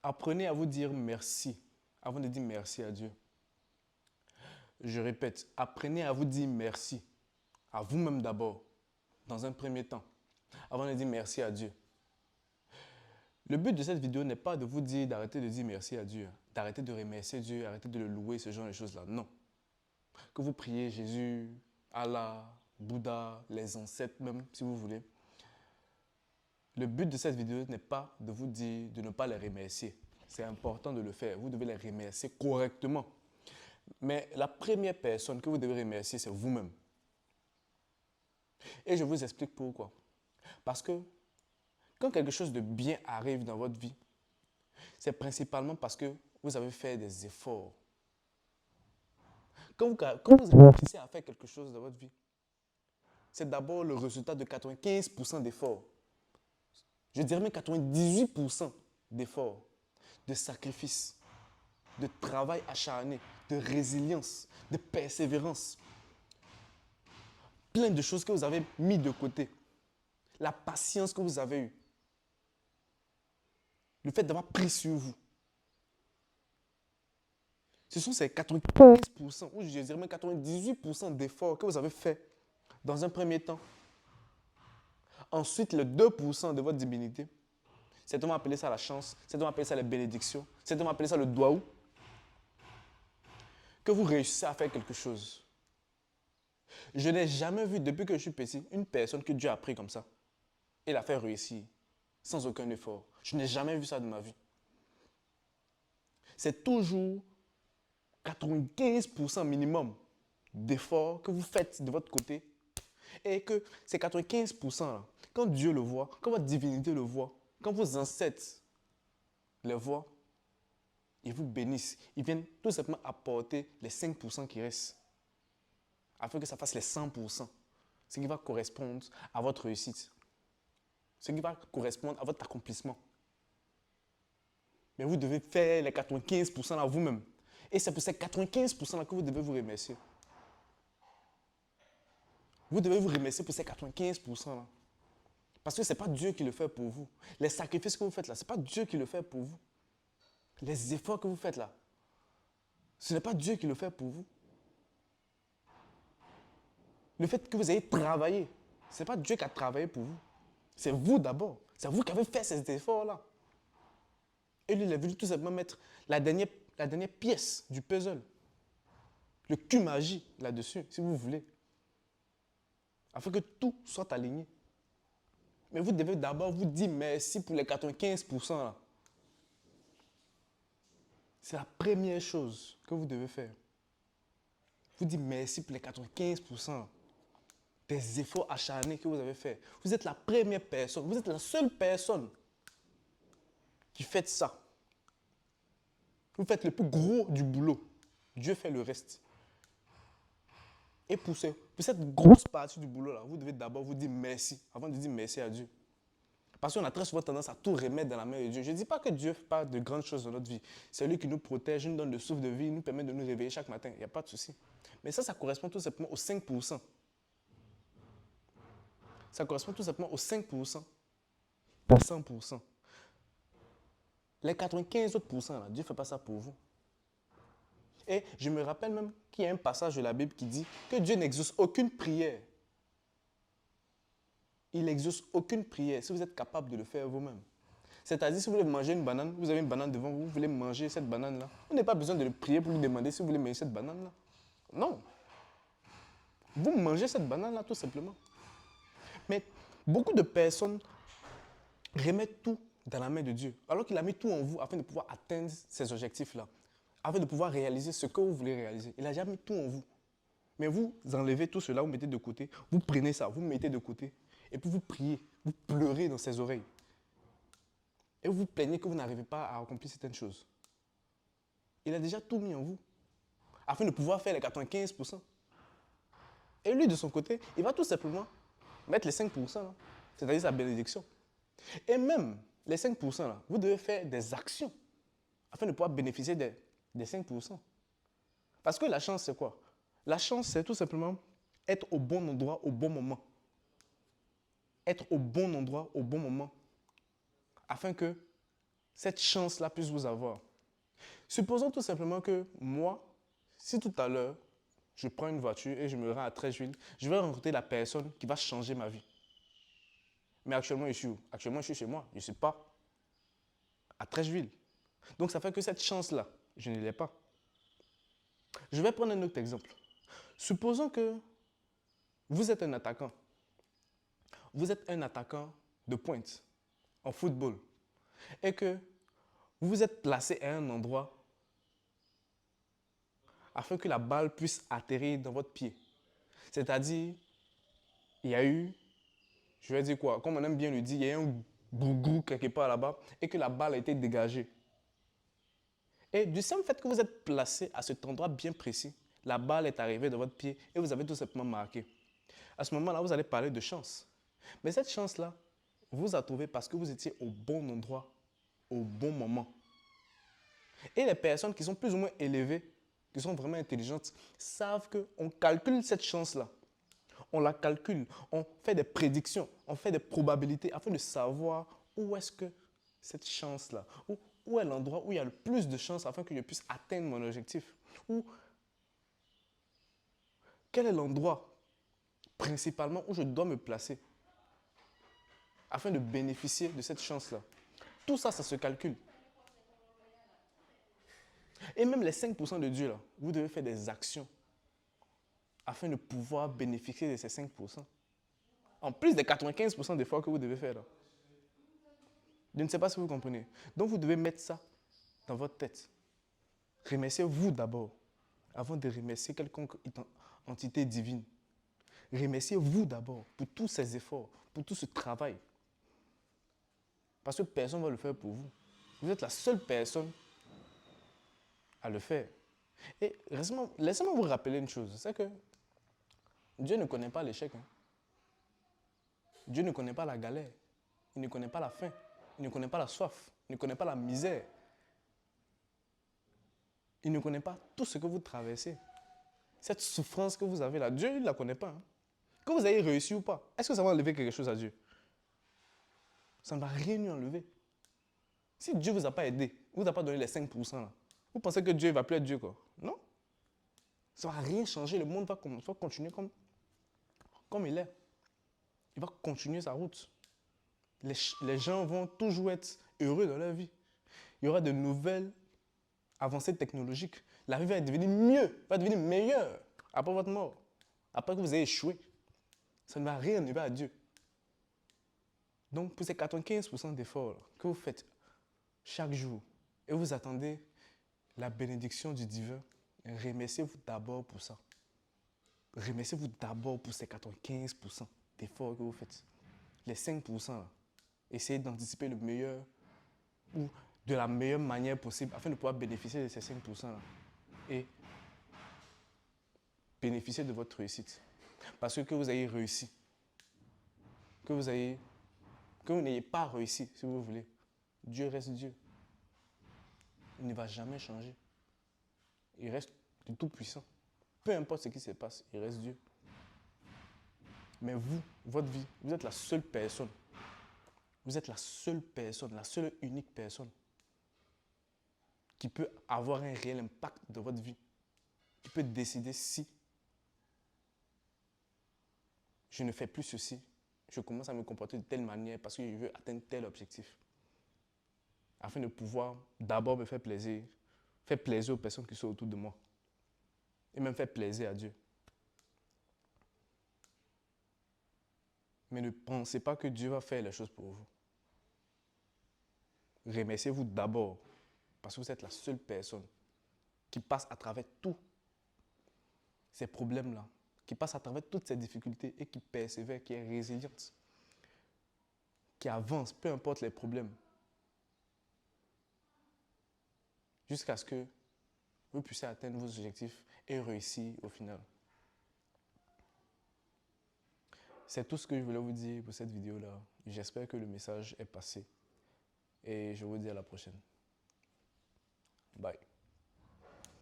Apprenez à vous dire merci avant de dire merci à Dieu. Je répète, apprenez à vous dire merci à vous-même d'abord, dans un premier temps, avant de dire merci à Dieu. Le but de cette vidéo n'est pas de vous dire d'arrêter de dire merci à Dieu, d'arrêter de remercier Dieu, d'arrêter de le louer, ce genre de choses-là. Non. Que vous priez Jésus, Allah, Bouddha, les ancêtres même, si vous voulez. Le but de cette vidéo n'est pas de vous dire de ne pas les remercier. C'est important de le faire. Vous devez les remercier correctement. Mais la première personne que vous devez remercier, c'est vous-même. Et je vous explique pourquoi. Parce que quand quelque chose de bien arrive dans votre vie, c'est principalement parce que vous avez fait des efforts. Quand vous réussissez à faire quelque chose dans votre vie, c'est d'abord le résultat de 95% d'efforts. Je dirais même 98% d'efforts, de sacrifices, de travail acharné, de résilience, de persévérance. Plein de choses que vous avez mis de côté. La patience que vous avez eue. Le fait d'avoir pris sur vous. Ce sont ces 95% ou je dirais même 98% d'efforts que vous avez fait dans un premier temps. Ensuite, le 2% de votre divinité. Certains vont appeler ça la chance, certains vont appeler ça la bénédiction, certains vont appeler ça le doigt. Que vous réussissez à faire quelque chose. Je n'ai jamais vu, depuis que je suis petit, une personne que Dieu a pris comme ça et l'a fait réussir sans aucun effort. Je n'ai jamais vu ça de ma vie. C'est toujours 95% minimum d'efforts que vous faites de votre côté et que ces 95% là, quand Dieu le voit, quand votre divinité le voit, quand vos ancêtres le voient, ils vous bénissent. Ils viennent tout simplement apporter les 5% qui restent afin que ça fasse les 100%. Ce qui va correspondre à votre réussite. Ce qui va correspondre à votre accomplissement. Mais vous devez faire les 95% là vous-même. Et c'est pour ces 95% là que vous devez vous remercier. Vous devez vous remercier pour ces 95% là. Parce que ce n'est pas Dieu qui le fait pour vous. Les sacrifices que vous faites là, ce n'est pas Dieu qui le fait pour vous. Les efforts que vous faites là, ce n'est pas Dieu qui le fait pour vous. Le fait que vous ayez travaillé, ce n'est pas Dieu qui a travaillé pour vous. C'est vous d'abord. C'est vous qui avez fait ces efforts-là. Et lui, il est venu tout simplement mettre la dernière pièce du puzzle. Le cul-magie là-dessus, si vous voulez. Afin que tout soit aligné. Mais vous devez d'abord vous dire merci pour les 95% là. C'est la première chose que vous devez faire. Vous dites merci pour les 95% des efforts acharnés que vous avez faits. Vous êtes la première personne, vous êtes la seule personne qui fait ça. Vous faites le plus gros du boulot. Dieu fait le reste. Et pour cette grosse partie du boulot là, vous devez d'abord vous dire merci avant de dire merci à Dieu. Parce qu'on a très souvent tendance à tout remettre dans la main de Dieu. Je ne dis pas que Dieu fait pas de grandes choses dans notre vie. C'est lui qui nous protège, nous donne le souffle de vie, nous permet de nous réveiller chaque matin. Il n'y a pas de souci. Mais ça correspond tout simplement aux 5%. Ça correspond tout simplement aux 5% aux 100%. Les 95 autres pourcents, là, Dieu ne fait pas ça pour vous. Et je me rappelle même qu'il y a un passage de la Bible qui dit que Dieu n'exauce aucune prière. Il n'exauce aucune prière si vous êtes capable de le faire vous-même. C'est-à-dire, si vous voulez manger une banane, vous avez une banane devant vous, vous voulez manger cette banane-là. Vous n'avez pas besoin de le prier pour lui demander si vous voulez manger cette banane-là. Non. Vous mangez cette banane-là tout simplement. Mais beaucoup de personnes remettent tout dans la main de Dieu, alors qu'il a mis tout en vous afin de pouvoir atteindre ces objectifs-là, afin de pouvoir réaliser ce que vous voulez réaliser. Il a déjà mis tout en vous. Mais vous enlevez tout cela, vous mettez de côté, vous prenez ça, vous mettez de côté, et puis vous priez, vous pleurez dans ses oreilles. Et vous vous plaignez que vous n'arrivez pas à accomplir certaines choses. Il a déjà tout mis en vous, afin de pouvoir faire les 95%. Et lui, de son côté, il va tout simplement mettre les 5%, là, c'est-à-dire sa bénédiction. Et même les 5%, là, vous devez faire des actions afin de pouvoir bénéficier des 5%. Parce que la chance, c'est quoi? La chance, c'est tout simplement être au bon endroit au bon moment. Être au bon endroit au bon moment afin que cette chance-là puisse vous avoir. Supposons tout simplement que moi, si tout à l'heure, je prends une voiture et je me rends à Treichville, je vais rencontrer la personne qui va changer ma vie. Mais actuellement, je suis où? Actuellement, je suis chez moi. Je ne suis pas à Treichville. Donc, ça fait que cette chance-là, je ne l'ai pas. Je vais prendre un autre exemple. Supposons que vous êtes un attaquant. Vous êtes un attaquant de pointe en football et que vous vous êtes placé à un endroit afin que la balle puisse atterrir dans votre pied. C'est-à-dire, il y a eu, je vais dire quoi, comme on aime bien le dire, il y a eu un gougou quelque part là-bas et que la balle a été dégagée. Et du simple fait que vous êtes placé à cet endroit bien précis, la balle est arrivée dans votre pied et vous avez tout simplement marqué. À ce moment-là, vous allez parler de chance. Mais cette chance-là, vous a trouvé parce que vous étiez au bon endroit, au bon moment. Et les personnes qui sont plus ou moins élevées, qui sont vraiment intelligentes, savent qu'on calcule cette chance-là. On la calcule, on fait des prédictions, on fait des probabilités afin de savoir où est-ce que cette chance-là, où est l'endroit où il y a le plus de chances afin que je puisse atteindre mon objectif. Ou quel est l'endroit principalement où je dois me placer afin de bénéficier de cette chance-là. Tout ça, ça se calcule. Et même les 5% de Dieu, là, vous devez faire des actions afin de pouvoir bénéficier de ces 5%. En plus des 95% d'efforts que vous devez faire. Là. Je ne sais pas si vous comprenez. Donc, vous devez mettre ça dans votre tête. Remerciez-vous d'abord, avant de remercier quelconque entité divine. Remerciez-vous d'abord pour tous ces efforts, pour tout ce travail. Parce que personne ne va le faire pour vous. Vous êtes la seule personne à le faire. Et laissez-moi vous rappeler une chose, c'est que Dieu ne connaît pas l'échec. Hein. Dieu ne connaît pas la galère. Il ne connaît pas la faim. Il ne connaît pas la soif. Il ne connaît pas la misère. Il ne connaît pas tout ce que vous traversez. Cette souffrance que vous avez là, Dieu, il ne la connaît pas. Hein. Que vous ayez réussi ou pas, est-ce que ça va enlever quelque chose à Dieu? Ça ne va rien lui enlever. Si Dieu ne vous a pas aidé, ne vous a pas donné les 5%, là, vous pensez que Dieu ne va plus être Dieu, quoi? Non. Ça ne va rien changer. Le monde va continuer comme il est. Il va continuer sa route. Les gens vont toujours être heureux dans leur vie. Il y aura de nouvelles avancées technologiques. La vie va devenir mieux, va devenir meilleure après votre mort. Après que vous ayez échoué. Ça ne va rien enlever à Dieu. Donc, pour ces 95% d'efforts que vous faites chaque jour et vous attendez la bénédiction du divin, remerciez-vous d'abord pour ça. Remerciez-vous d'abord pour ces 95% d'efforts que vous faites. Les 5%, là, essayez d'anticiper le meilleur ou de la meilleure manière possible afin de pouvoir bénéficier de ces 5% là et bénéficier de votre réussite. Parce que vous ayez réussi, que vous n'ayez pas réussi, si vous voulez, Dieu reste Dieu. Il ne va jamais changer. Il reste du tout puissant. Peu importe ce qui se passe, il reste Dieu. Mais vous, votre vie, vous êtes la seule personne. Vous êtes la seule personne, la seule unique personne qui peut avoir un réel impact dans votre vie. Qui peut décider si je ne fais plus ceci, je commence à me comporter de telle manière parce que je veux atteindre tel objectif. Afin de pouvoir d'abord me faire plaisir aux personnes qui sont autour de moi. Et même faire plaisir à Dieu. Mais ne pensez pas que Dieu va faire les choses pour vous. Remerciez-vous d'abord parce que vous êtes la seule personne qui passe à travers tous ces problèmes-là, qui passe à travers toutes ces difficultés et qui persévère, qui est résiliente, qui avance, peu importe les problèmes, jusqu'à ce que vous puissiez atteindre vos objectifs et réussir au final. C'est tout ce que je voulais vous dire pour cette vidéo-là. J'espère que le message est passé. Et je vous dis à la prochaine. Bye.